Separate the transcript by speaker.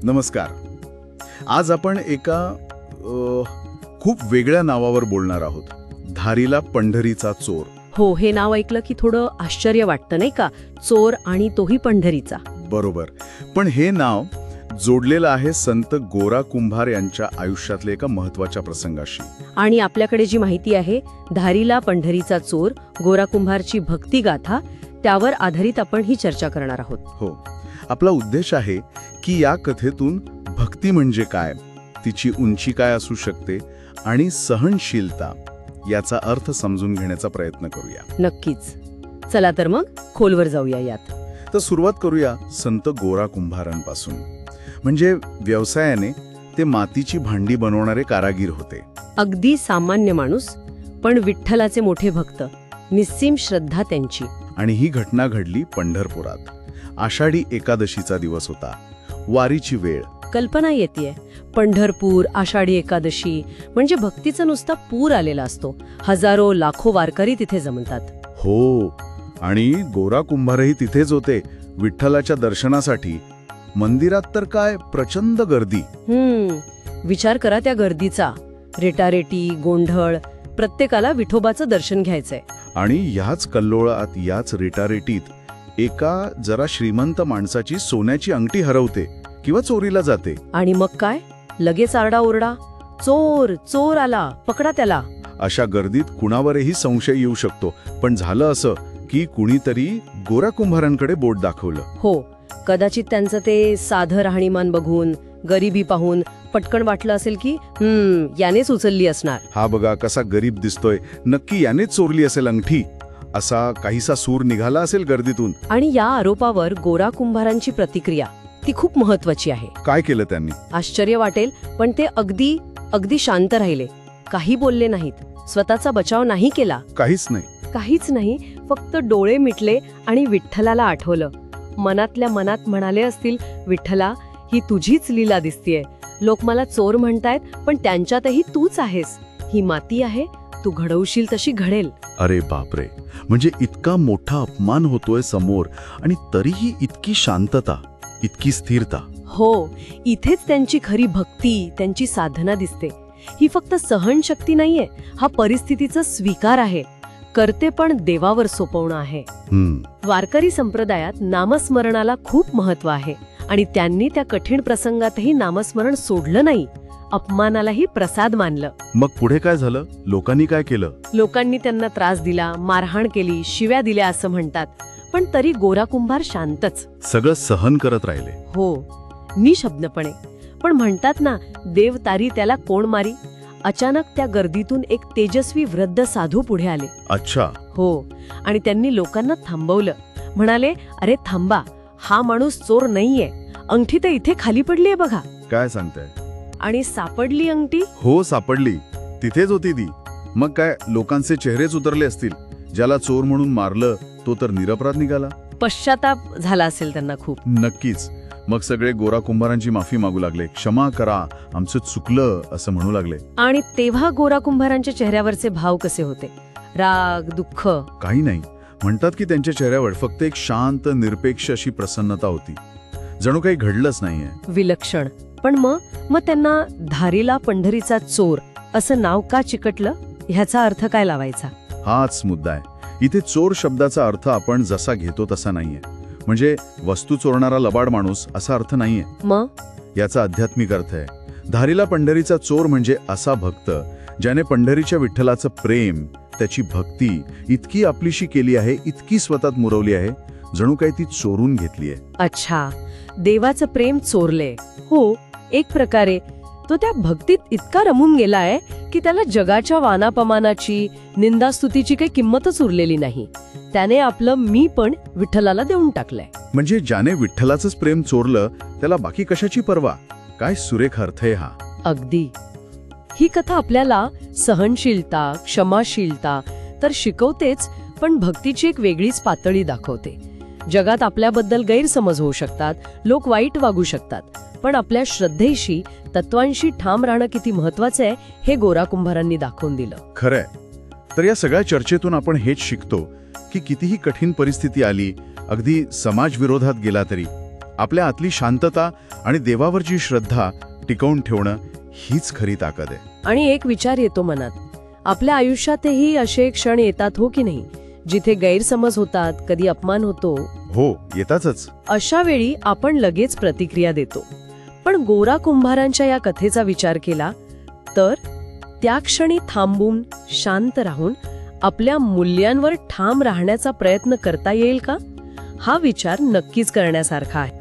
Speaker 1: नमस्कार. आज आपण एका खूप वेगळ्या नावावर बोलणार आहोत. धारीला पंढरीचा चोर.
Speaker 2: हो, हे नाव ऐकलं की थोडं आश्चर्य वाटतं नाही का? चोर आणि तोही पंढरीचा.
Speaker 1: बरोबर. पण हे नाव जोडलेलं आहे संत गोरा कुंभार यांच्या आयुष्यातल्या एका महत्वाच्या प्रसंगाशी.
Speaker 2: आणि आपल्याकडे जी माहिती आहे, धारीला पंढरीचा चोर, गोरा कुंभारची भक्तिगाथा, त्यावर आधारित आपण ही चर्चा करणार आहोत.
Speaker 1: हो. आपला उद्देश आहे की या कथेतून भक्ती म्हणजे काय, तिची उंची काय असू शकते आणि सहनशीलता याचा अर्थ समजून घेण्याचा प्रयत्न करूया.
Speaker 2: नक्कीच. चला तर मग खोलवर जाऊया यात.
Speaker 1: तर सुरुवात करूया संत गोरा कुंभारांपासून. म्हणजे व्यवसायाने ते मातीची भांडी बनवणारे कारागीर होते.
Speaker 2: अगदी सामान्य माणूस, पण विठ्ठलाचे मोठे भक्त, निस्सीम श्रद्धा त्यांची.
Speaker 1: आणि ही घटना घडली पंढरपुरात. आषाढी एकादशीचा दिवस होता. वारीची वेळ.
Speaker 2: कल्पना येतेय. पंढरपूर, आषाढी एकादशी म्हणजे भक्तीचा नुसता पूर आलेला असतो. हजारो लाखो वारकरी तिथे जमतात.
Speaker 1: हो. आणि गोरा कुंभारही तिथेच होते विठ्ठलाच्या दर्शनासाठी. मंदिरात तर काय प्रचंड गर्दी.
Speaker 2: विचार करा त्या गर्दीचा. रेटारेटी, गोंधळ, प्रत्येकाला विठोबाचं दर्शन घ्यायचंय.
Speaker 1: आणि ह्याच कल्लोळात, याच रेटारेटीत एका जरा श्रीमंत माणसाची सोन्याची अंगठी हरवते किंवा चोरीला जाते.
Speaker 2: आणि मग काय? लगेच आरडाओरडा, चोर चोर आला, पकडा त्याला.
Speaker 1: अशा गर्दीत कुणावरही संशय येऊ शकतो. पण झालं असं की कुणीतरी गोरा कुंभारांकडे बोट दाखवलं.
Speaker 2: हो, कदाचित त्यांचं ते साधं राहणीमान बघून, गरिबी पाहून पटकन वाटलं असेल की यानेच उचलली असणार.
Speaker 1: हा बघा कसा गरीब दिसतोय, नक्की यानेच चोरली असेल अंगठी, असा काहीसा सूर निघाला असेल गर्दीतून.
Speaker 2: आणि या आरोपावर गोरा कुंभारांची प्रतिक्रिया ती खूप महत्वाची आहे.
Speaker 1: काय केलं त्यांनी?
Speaker 2: आश्चर्य वाटेल, पण ते अगदी शांत राहिले. काही बोलले नाहीत. स्वतःचा बचाव नाही केला. काहीच नाही. फक्त डोळे मिटले आणि विठ्ठलाला आठवलं. मनातल्या मनात म्हणाले असतील, विठ्ठला, ही तुझीच लीला दिसतीये. लोक मला चोर म्हणतायत, पण त्यांच्यातही तूच आहेस. ही माती आहे, तू घडवशील तशी घडेल.
Speaker 1: अरे बापरे. म्हणजे इतका मोठा अपमान होतोय समोर आणि तरीही इतकी शांतता, इतकी स्थिरता.
Speaker 2: हो, इथेच त्यांची खरी भक्ती, त्यांची साधना दिसते. ही फक्त सहनशक्ती नाहीये, हा परिस्थितीचा स्वीकार आहे. करते पण देवावर सोपवणं आहे. वारकरी संप्रदायात नामस्मरणाला खूप महत्व आहे. आणि त्यांनी त्या कठीण प्रसंगातही नामस्मरण सोडलं नाही. अपमानालाही प्रसाद मानलं.
Speaker 1: मग पुढे काय झालं? लोकांनी काय केलं?
Speaker 2: लोकांनी त्यांना त्रास दिला, मारहाण केली, शिव्या दिल्या असं म्हणतात. पण तरी गोरा कुंभार शांतच.
Speaker 1: सगळं सहन करत राहिले.
Speaker 2: हो, निशब्दपणे. पण म्हणतात ना, देव तारी त्याला कोण मारी. अचानक त्या गर्दीतून एक तेजस्वी वृद्ध साधू पुढे आले.
Speaker 1: अच्छा.
Speaker 2: हो. आणि त्यांनी लोकांना थांबवलं. म्हणाले, अरे थांबा, हा माणूस चोर नाहीये. अंगठी तर इथे खाली पडलीये बघा.
Speaker 1: काय सांगताय?
Speaker 2: आणि सापडली अंगठी?
Speaker 1: हो, सापडली. तिथेच होती ती. मग काय, लोकांचे चेहरेच उतरले असतील. ज्याला चोर म्हणून मारलं तो तर निरपराध निघाला.
Speaker 2: पश्चाताप झाला असेल त्यांना खूप.
Speaker 1: नक्कीच. मग सगळे गोरा कुंभारांची माफी मागू लागले. क्षमा करा, आमचं चुकलं असं म्हणू लागले.
Speaker 2: आणि तेव्हा गोरा कुंभारांच्या चेहऱ्यावरचे भाव कसे होते? राग, दुःख?
Speaker 1: काही नाही. म्हणतात की त्यांच्या चेहऱ्यावर फक्त एक शांत, निरपेक्ष अशी प्रसन्नता होती. जणू काही घडलंच नाहीये.
Speaker 2: विलक्षण. पण मग त्यांना धारीला पंढरीचा चोर असं नाव का चिकटलं? ह्याचा अर्थ काय लावायचा?
Speaker 1: हाच मुद्दा आहे. इथे चोर शब्दाचा अर्थ आपण जसा घेतो तसा नाहीये. म्हणजे वस्तू चोरणारा लबाड माणूस असा अर्थ नाहीये.
Speaker 2: मग
Speaker 1: याचा आध्यात्मिक अर्थ आहे. धारीला पंढरीचा चोर म्हणजे असा भक्त ज्याने पंढरीच्या विठ्ठलाचं प्रेम, त्याची भक्ती इतकी आपलीशी केली आहे, इतकी स्वतःत मुरवली आहे, जणू काही ती चोरून घेतलीये.
Speaker 2: अच्छा, देवाचं प्रेम चोरले. हो, एक प्रकारे तो त्या भक्तीत इतका रमून गेलाय की त्याला जगाच्या वानापमानाची, निंदास्तुतीची काही किंमतच उरलेली नाही. त्याने आपलं मी पण विठ्ठलाला देऊन टाकलंय.
Speaker 1: म्हणजे ज्याने विठ्ठलाचंच प्रेम चोरलं त्याला बाकी कशाची पर्वा. काय सुरेख अर्थ आहे हा.
Speaker 2: अगदी. ही कथा आपल्याला सहनशीलता, क्षमाशीलता तर शिकवतेच, पण भक्तीची एक वेगळीच पातळी दाखवते. जगात आपल्याबद्दल गैरसमज होऊ शकतात, लोक वाईट वागू शकतात, पण आपल्या श्रद्धेशी, तत्वांशी ठाम राहणं किती महत्वाचं आहे हे गोरा कुंभारांनी दाखवून दिलं.
Speaker 1: खरंय. तर या सगळ्या चर्चेतून आपण हेच शिकतो की कितीही कठीण परिस्थिती आली, अगदी समाज विरोधात गेला तरी आपल्या आतली शांतता आणि देवावरची श्रद्धा टिकवून ठेवणं हीच खरी ताकद आहे.
Speaker 2: आणि एक विचार येतो मनात, आपल्या आयुष्यातही असे क्षण येतात हो की नाही, जिथे गैरसमज होतात, कधी अपमान होतो.
Speaker 1: हो, येतातच.
Speaker 2: अशा वेळी आपण लगेच प्रतिक्रिया देतो. पण गोरा कुंभारांच्या या कथेचा विचार केला तर त्या क्षणी थांबून शांत राहून आपल्या मूल्यांवर ठाम राहण्याचा प्रयत्न करता येईल का? हा विचार नक्कीच करण्यासारखा आहे.